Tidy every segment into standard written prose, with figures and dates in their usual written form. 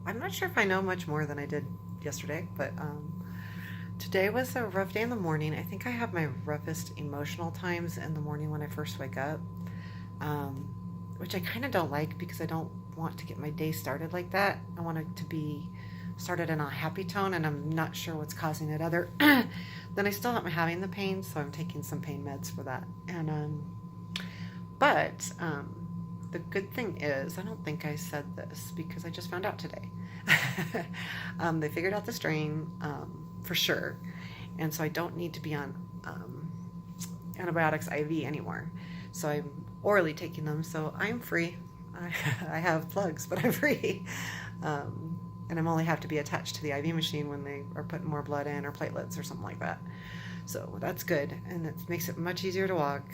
I'm not sure if I know much more than I did yesterday, but today was a rough day in the morning. I think I have my roughest emotional times in the morning when I first wake up, which I kind of don't like because I don't want to get my day started like that. I want it to be started in a happy tone, and I'm not sure what's causing it. Other then I still am having the pain, so I'm taking some pain meds for that. And the good thing is, I don't think I said this because I just found out today. They figured out the strain for sure, and so I don't need to be on antibiotics IV anymore. So I'm orally taking them, so I'm free. I have plugs, but I'm free. And I'm only have to be attached to the IV machine when they are putting more blood in or platelets or something like that. So that's good, and it makes it much easier to walk.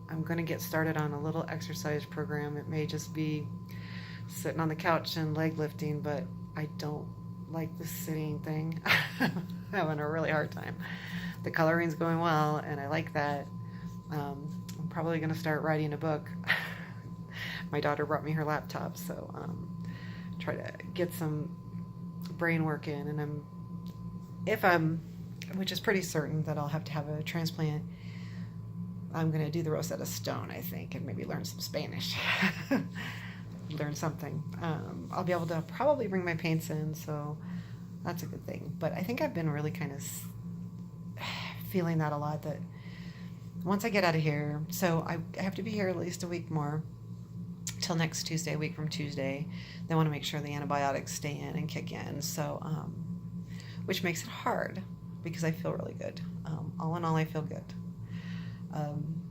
I'm going to get started on a little exercise program. It may just be sitting on the couch and leg lifting, but I don't like the sitting thing. I'm having a really hard time. The coloring's going well, and I like that. I'm probably going to start writing a book. My daughter brought me her laptop, so try to get some brain work in, and which is pretty certain that I'll have to have a transplant, I'm going to do the Rosetta Stone, I think, and maybe learn some Spanish. Learn something. I'll be able to probably bring my paints in, so that's a good thing. But I think I've been really kind of feeling that a lot, that once I get out of here, so I have to be here at least a week more, till next Tuesday, a week from Tuesday. They want to make sure the antibiotics stay in and kick in, so which makes it hard because I feel really good. All in all, I feel good.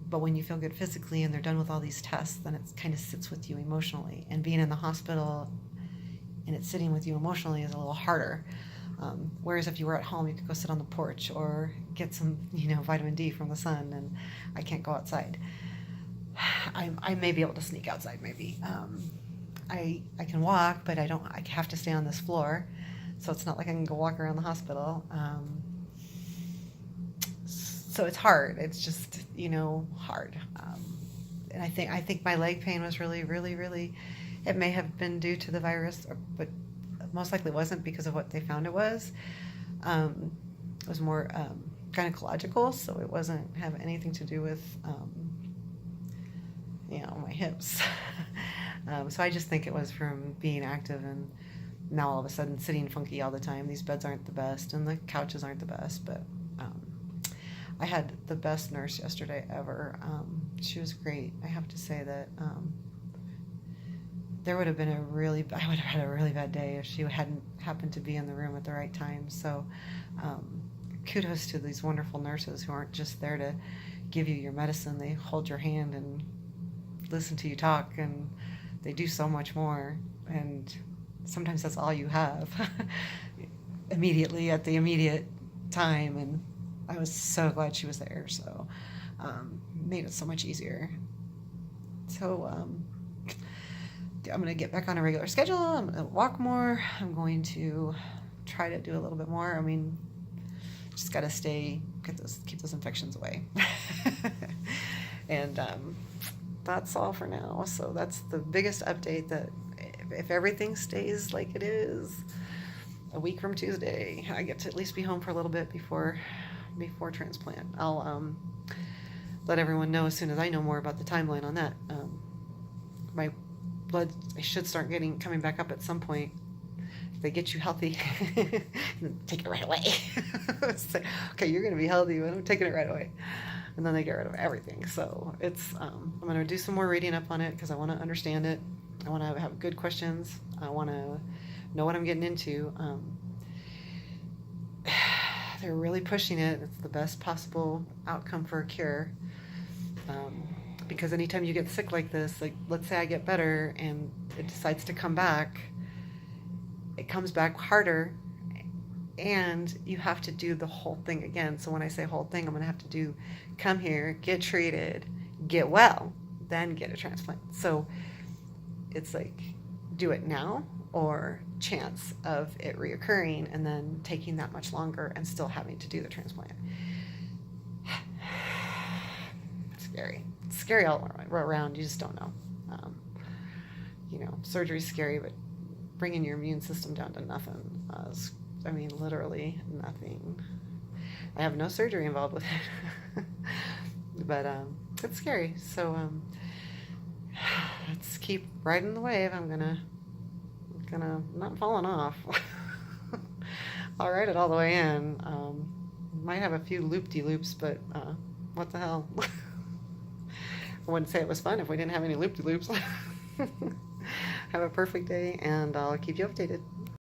But when you feel good physically and they're done with all these tests, then it kind of sits with you emotionally. And being in the hospital and it's sitting with you emotionally is a little harder. Whereas if you were at home, you could go sit on the porch or get some, vitamin D from the sun, and I can't go outside. I may be able to sneak outside, maybe. I can walk, but I have to stay on this floor, so it's not like I can go walk around the hospital. So it's hard. It's just, hard. And I think my leg pain was really, really, really, it may have been due to the virus, but most likely wasn't because of what they found it was. It was more gynecological, so it wasn't have anything to do with, my hips. So I just think it was from being active, and now all of a sudden sitting funky all the time. These beds aren't the best, and the couches aren't the best, but I had the best nurse yesterday ever. She was great. I have to say that I would have had a really bad day if she hadn't happened to be in the room at the right time. So kudos to these wonderful nurses who aren't just there to give you your medicine. They hold your hand and listen to you talk, and they do so much more. And sometimes that's all you have immediately at the immediate time. And I was so glad she was there. So made it so much easier. So I'm going to get back on a regular schedule. I'm going to walk more. I'm going to try to do a little bit more. I mean, just got to keep those infections away. And that's all for now. So that's the biggest update, that if everything stays like it is, a week from Tuesday, I get to at least be home for a little bit before transplant. I'll let everyone know as soon as I know more about the timeline on that. My blood, I should start coming back up at some point. If they get you healthy, take it right away. It's like, okay, you're going to be healthy, but I'm taking it right away. And then they get rid of everything. So I'm going to do some more reading up on it because I want to understand it. I want to have good questions. I want to know what I'm getting into. They're really pushing it. It's the best possible outcome for a cure. Because anytime you get sick like this, like let's say I get better and it decides to come back, it comes back harder, and you have to do the whole thing again. So when I say whole thing, I'm going to have to come here, get treated, get well, then get a transplant. So it's like, do it now or chance of it reoccurring and then taking that much longer and still having to do the transplant. Scary. It's scary all around. You just don't know. Surgery's scary, but bringing your immune system down to nothing. I mean, literally nothing. I have no surgery involved with it, but it's scary. So let's keep riding the wave. I'm gonna not falling off. I'll ride it all the way in. Might have a few loop-de-loops, but what the hell? I wouldn't say it was fun if we didn't have any loop-de-loops. Have a perfect day, and I'll keep you updated.